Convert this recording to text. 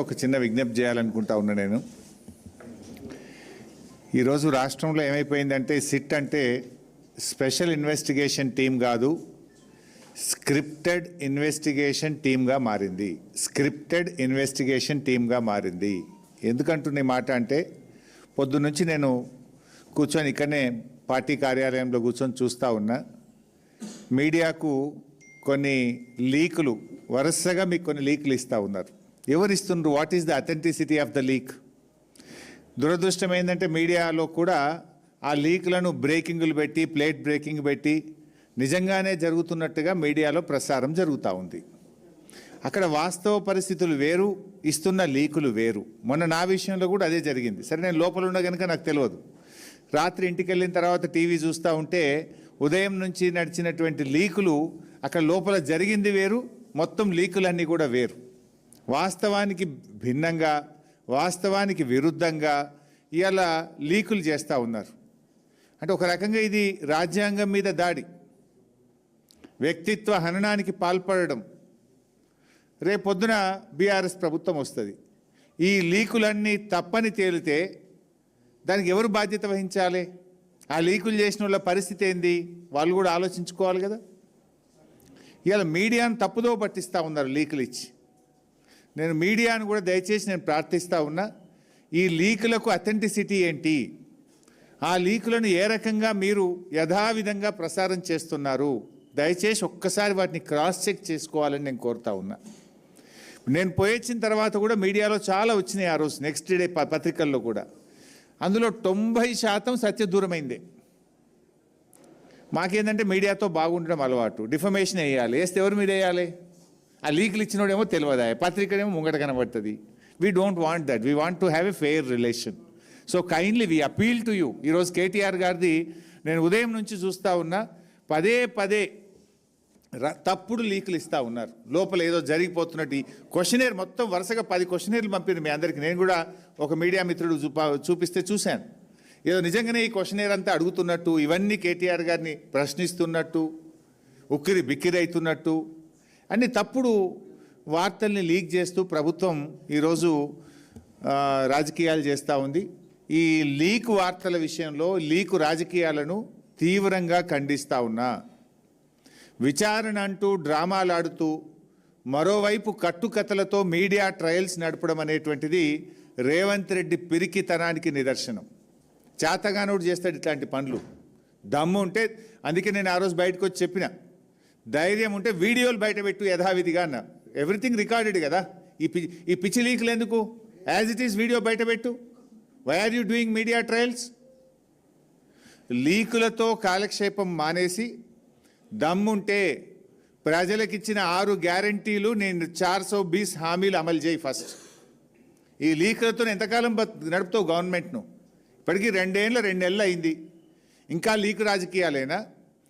ఒక చిన్న విజ్ఞప్తి చేయాలనుకుంటా ఉన్నా నేను. ఈరోజు రాష్ట్రంలో ఏమైపోయిందంటే సిట్ అంటే స్పెషల్ ఇన్వెస్టిగేషన్ టీం కాదు, స్క్రిప్టెడ్ ఇన్వెస్టిగేషన్ టీమ్గా మారింది. స్క్రిప్టెడ్ ఇన్వెస్టిగేషన్ టీమ్గా మారింది. ఎందుకంటున్న మాట అంటే పొద్దున్నుంచి నేను కూర్చొని ఇక్కడనే పార్టీ కార్యాలయంలో కూర్చొని చూస్తూ ఉన్నా. మీడియాకు కొన్ని లీకులు వరుసగా మీకు కొన్ని లీకులు ఇస్తూ ఉన్నారు. ఎవరు ఇస్తున్నారు? What is the authenticity of the leak? దురదృష్టం ఏంటంటే మీడియాలో కూడా ఆ లీకులను బ్రేకింగులు పెట్టి, ప్లేట్ బ్రేకింగ్ పెట్టి నిజంగానే జరుగుతున్నట్టుగా మీడియాలో ప్రసారం జరుగుతూ ఉంది. అక్కడ వాస్తవ పరిస్థితులు వేరు, ఇస్తున్న లీకులు వేరు. మొన్న నా విషయంలో కూడా అదే జరిగింది. సరే, నేను లోపల ఉన్న కనుక నాకు తెలియదు. రాత్రి ఇంటికి వెళ్ళిన తర్వాత టీవీ చూస్తూ ఉంటే ఉదయం నుంచి నడిచినటువంటి లీకులు అక్కడ లోపల జరిగింది వేరు, మొత్తం లీకులన్నీ కూడా వేరు. వాస్తవానికి భిన్నంగా, వాస్తవానికి విరుద్ధంగా ఇవాళ లీకులు చేస్తూ ఉన్నారు. అంటే ఒక రకంగా ఇది రాజ్యాంగం మీద దాడి, వ్యక్తిత్వ హననానికి పాల్పడడం. రేపొద్దున బీఆర్ఎస్ ప్రభుత్వం వస్తుంది. ఈ లీకులన్నీ తప్పని తేలితే దానికి ఎవరు బాధ్యత వహించాలి? ఆ లీకులు చేసిన వాళ్ళ పరిస్థితి ఏంది? వాళ్ళు కూడా ఆలోచించుకోవాలి కదా. ఇవాళ మీడియాను తప్పుదో పట్టిస్తూ ఉన్నారు లీకులు ఇచ్చి. నేను మీడియాను కూడా దయచేసి నేను ప్రార్థిస్తూ ఉన్నా, ఈ లీకులకు అథెంటిసిటీ ఏంటి? ఆ లీకులను ఏ రకంగా మీరు యథావిధంగా ప్రసారం చేస్తున్నారు? దయచేసి ఒక్కసారి వాటిని క్రాస్ చెక్ చేసుకోవాలని నేను కోరుతా ఉన్నా. నేను పోయొచ్చిన తర్వాత కూడా మీడియాలో చాలా వచ్చినాయి ఆ రోజు, నెక్స్ట్ డే పత్రికల్లో కూడా. అందులో 90% సత్యదూరమైందే. మాకేంటంటే మీడియాతో బాగుండడం అలవాటు. డిఫమేషన్ వేయాలి, వేస్తే ఎవరి మీద వేయాలి? ఆ లీకులు ఇచ్చినోడేమో తెలియదా, పత్రికనేమో ముంగట కనబడుతుంది. We don't want that. We want to have a fair relation. So kindly we appeal to you. ఈరోజు కేటీఆర్ గారిది నేను ఉదయం నుంచి చూస్తూ ఉన్నా, పదే పదే తప్పుడు లీకులు ఇస్తూ ఉన్నారు. లోపల ఏదో జరిగిపోతున్నట్టు క్వశ్చనేర్ మొత్తం వరుసగా 10 క్వశ్చనేర్లు పంపింది మీ అందరికీ. నేను కూడా ఒక మీడియా మిత్రుడు చూపిస్తే చూశాను. ఏదో నిజంగానే ఈ క్వశ్చనేర్ అంతా అడుగుతున్నట్టు, ఇవన్నీ కేటీఆర్ గారిని ప్రశ్నిస్తున్నట్టు, ఉక్కిరి బిక్కిరి అవుతున్నట్టు అన్ని తప్పుడు వార్తల్ని లీక్ చేస్తూ ప్రభుత్వం ఈరోజు రాజకీయాలు చేస్తూ ఉంది. ఈ లీక్ వార్తల విషయంలో లీకు రాజకీయాలను తీవ్రంగా ఖండిస్తూ ఉన్నా. విచారణ అంటూ డ్రామాలాడుతూ మరోవైపు కట్టుకథలతో మీడియా ట్రయల్స్ నడపడం అనేటువంటిది రేవంత్ రెడ్డి పిరికితనానికి నిదర్శనం. చేతగానోడు చేస్తాడు ఇట్లాంటి పనులు. దమ్ము ఉంటే, అందుకే నేను ఆ రోజు బయటకు వచ్చి చెప్పిన, ధైర్యం ఉంటే వీడియోలు బయట పెట్టు యథావిధిగా అన్న. ఎవ్రీథింగ్ రికార్డెడ్ కదా. ఈ పిచ్చి లీకులు ఎందుకు? యాజ్ ఇట్ ఈస్ వీడియో బయట పెట్టు. Why are you doing media trials? లీకులతో కాలక్షేపం మానేసి దమ్ముంటే ప్రజలకిచ్చిన 6 గ్యారంటీలు, నేను 420 హామీలు అమలు చేయి ఫస్ట్. ఈ లీకులతో ఎంతకాలం నడుపుతావు గవర్నమెంట్ను? ఇప్పటికీ 2 నెలలు అయింది. ఇంకా లీకు రాజకీయాలేనా?